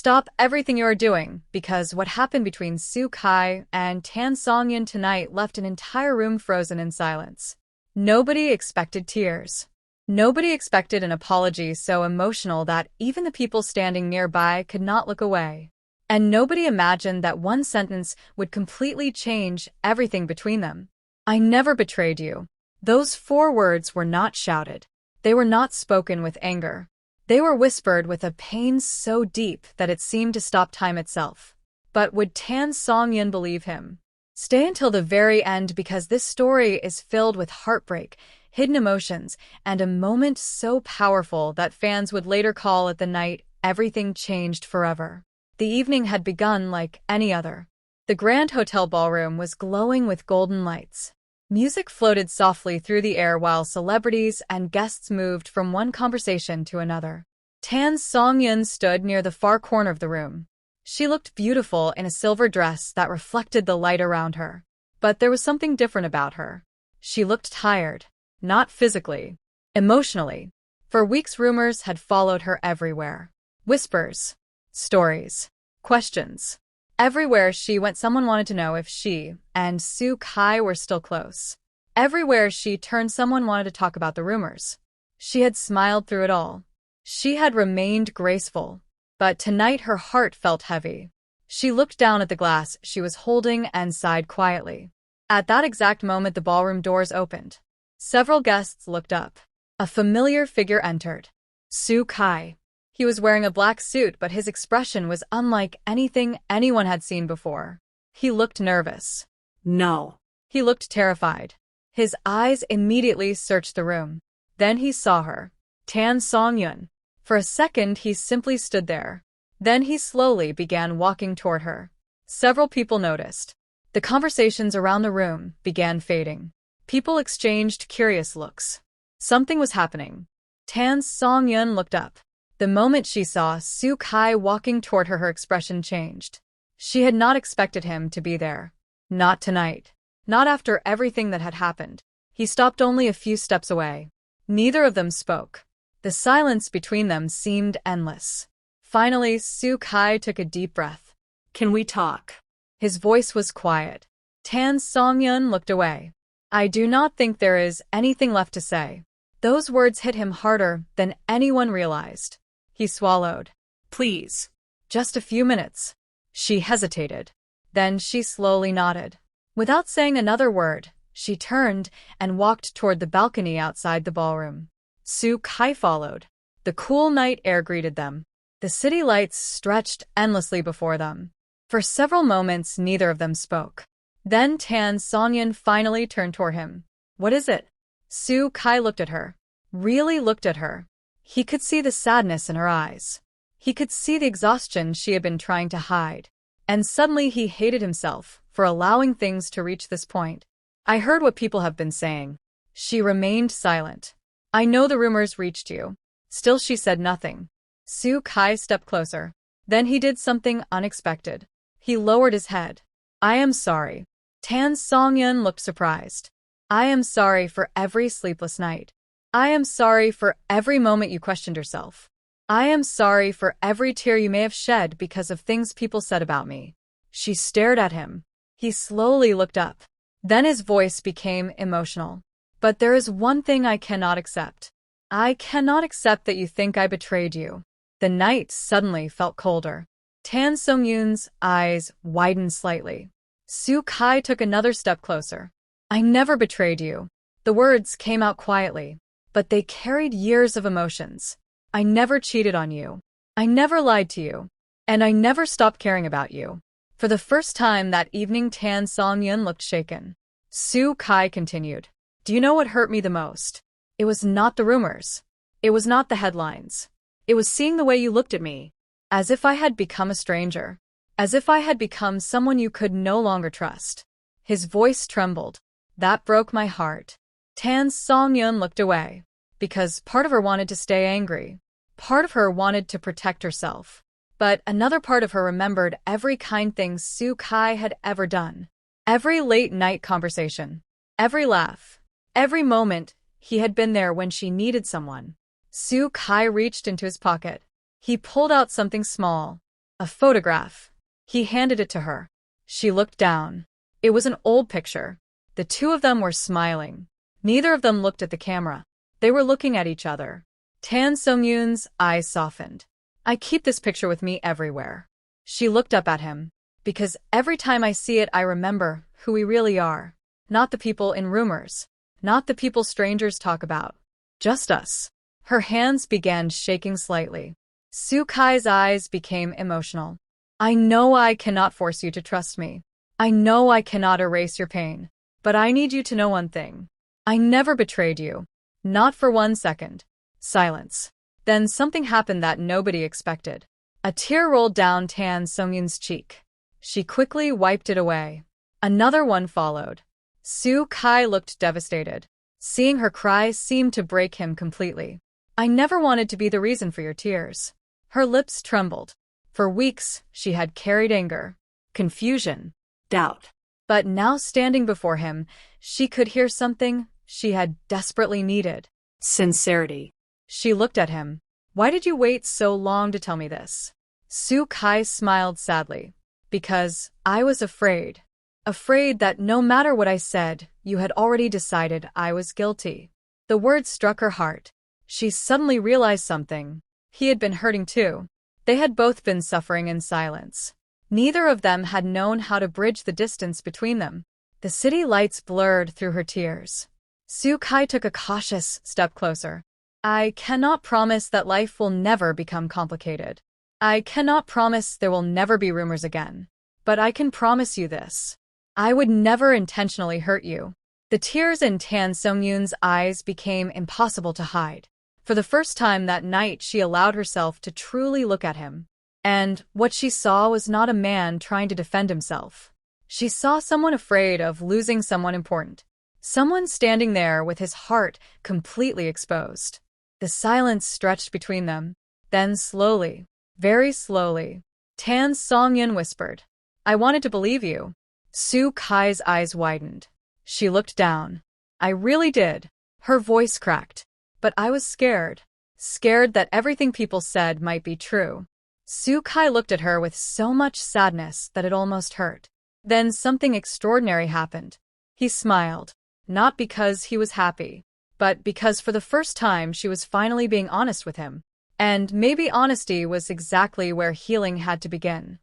Stop everything you are doing, because what happened between Soo Kai and Tan Songyun tonight left an entire room frozen in silence. Nobody expected tears. Nobody expected an apology so emotional that even the people standing nearby could not look away. And nobody imagined that one sentence would completely change everything between them. I never betrayed you. Those 4 words were not shouted. They were not spoken with anger. They were whispered with a pain so deep that it seemed to stop time itself. But would Tan Songyun believe him? Stay until the very end, because this story is filled with heartbreak, hidden emotions, and a moment so powerful that fans would later call it the night everything changed forever. The evening had begun like any other. The grand hotel ballroom was glowing with golden lights. Music floated softly through the air while celebrities and guests moved from one conversation to another. Tan Songyun stood near the far corner of the room. She looked beautiful in a silver dress that reflected the light around her. But there was something different about her. She looked tired, not physically, emotionally. For weeks, rumors had followed her everywhere. Whispers, stories, questions. Everywhere she went, someone wanted to know if she and Soo Kai were still close. Everywhere she turned, someone wanted to talk about the rumors. She had smiled through it all. She had remained graceful. But tonight her heart felt heavy. She looked down at the glass she was holding and sighed quietly. At that exact moment, the ballroom doors opened. Several guests looked up. A familiar figure entered. Soo Kai. He was wearing a black suit, but his expression was unlike anything anyone had seen before. He looked nervous. No. He looked terrified. His eyes immediately searched the room. Then he saw her. Tan Songyun. For a second, he simply stood there. Then he slowly began walking toward her. Several people noticed. The conversations around the room began fading. People exchanged curious looks. Something was happening. Tan Songyun looked up. The moment she saw Soo Kai walking toward her, her expression changed. She had not expected him to be there. Not tonight. Not after everything that had happened. He stopped only a few steps away. Neither of them spoke. The silence between them seemed endless. Finally, Soo Kai took a deep breath. Can we talk? His voice was quiet. Tan Songyun looked away. I do not think there is anything left to say. Those words hit him harder than anyone realized. He swallowed. Please. Just a few minutes. She hesitated. Then she slowly nodded. Without saying another word, she turned and walked toward the balcony outside the ballroom. Soo Kai followed. The cool night air greeted them. The city lights stretched endlessly before them. For several moments, neither of them spoke. Then Tan Songyun finally turned toward him. What is it? Soo Kai looked at her. Really looked at her. He could see the sadness in her eyes. He could see the exhaustion she had been trying to hide. And suddenly he hated himself for allowing things to reach this point. I heard what people have been saying. She remained silent. I know the rumors reached you. Still she said nothing. Soo Kai stepped closer. Then he did something unexpected. He lowered his head. I am sorry. Tan Songyun looked surprised. I am sorry for every sleepless night. I am sorry for every moment you questioned yourself. I am sorry for every tear you may have shed because of things people said about me. She stared at him. He slowly looked up. Then his voice became emotional. But there is one thing I cannot accept. I cannot accept that you think I betrayed you. The night suddenly felt colder. Tan Songyun's eyes widened slightly. Soo Kai took another step closer. I never betrayed you. The words came out quietly, but they carried years of emotions. I never cheated on you. I never lied to you. And I never stopped caring about you. For the first time that evening, Tan Songyun looked shaken. Soo Kai continued. Do you know what hurt me the most? It was not the rumors. It was not the headlines. It was seeing the way you looked at me. As if I had become a stranger. As if I had become someone you could no longer trust. His voice trembled. That broke my heart. Tan Songyun looked away. Because part of her wanted to stay angry. Part of her wanted to protect herself. But another part of her remembered every kind thing Soo Kai had ever done. Every late-night conversation. Every laugh. Every moment he had been there when she needed someone. Soo Kai reached into his pocket. He pulled out something small. A photograph. He handed it to her. She looked down. It was an old picture. The two of them were smiling. Neither of them looked at the camera. They were looking at each other. Tan Songyun's eyes softened. I keep this picture with me everywhere. She looked up at him. Because every time I see it I remember who we really are. Not the people in rumors. Not the people strangers talk about. Just us. Her hands began shaking slightly. Su Kai's eyes became emotional. I know I cannot force you to trust me. I know I cannot erase your pain. But I need you to know one thing. I never betrayed you. Not for 1 second. Silence. Then something happened that nobody expected. A tear rolled down Tan Songyun's cheek. She quickly wiped it away. Another one followed. Su Kai looked devastated. Seeing her cry seemed to break him completely. I never wanted to be the reason for your tears. Her lips trembled. For weeks, she had carried anger, confusion, Doubt. but now standing before him, she could hear something she had desperately needed. Sincerity. She looked at him. Why did you wait so long to tell me this? Su Kai smiled sadly. Because I was afraid. Afraid that no matter what I said, you had already decided I was guilty. The words struck her heart. She suddenly realized something. He had been hurting too. They had both been suffering in silence. Neither of them had known how to bridge the distance between them. The city lights blurred through her tears. Su Kai took a cautious step closer. I cannot promise that life will never become complicated. I cannot promise there will never be rumors again. But I can promise you this. I would never intentionally hurt you. The tears in Tan Songyun's eyes became impossible to hide. For the first time that night she allowed herself to truly look at him. And what she saw was not a man trying to defend himself. She saw someone afraid of losing someone important. Someone standing there with his heart completely exposed. The silence stretched between them. Then slowly, very slowly, Tan Songyun whispered, I wanted to believe you. Su Kai's eyes widened. She looked down. I really did. Her voice cracked. But I was scared. Scared that everything people said might be true. Su Kai looked at her with so much sadness that it almost hurt. Then something extraordinary happened. He smiled. Not because he was happy, but because for the first time she was finally being honest with him. And maybe honesty was exactly where healing had to begin.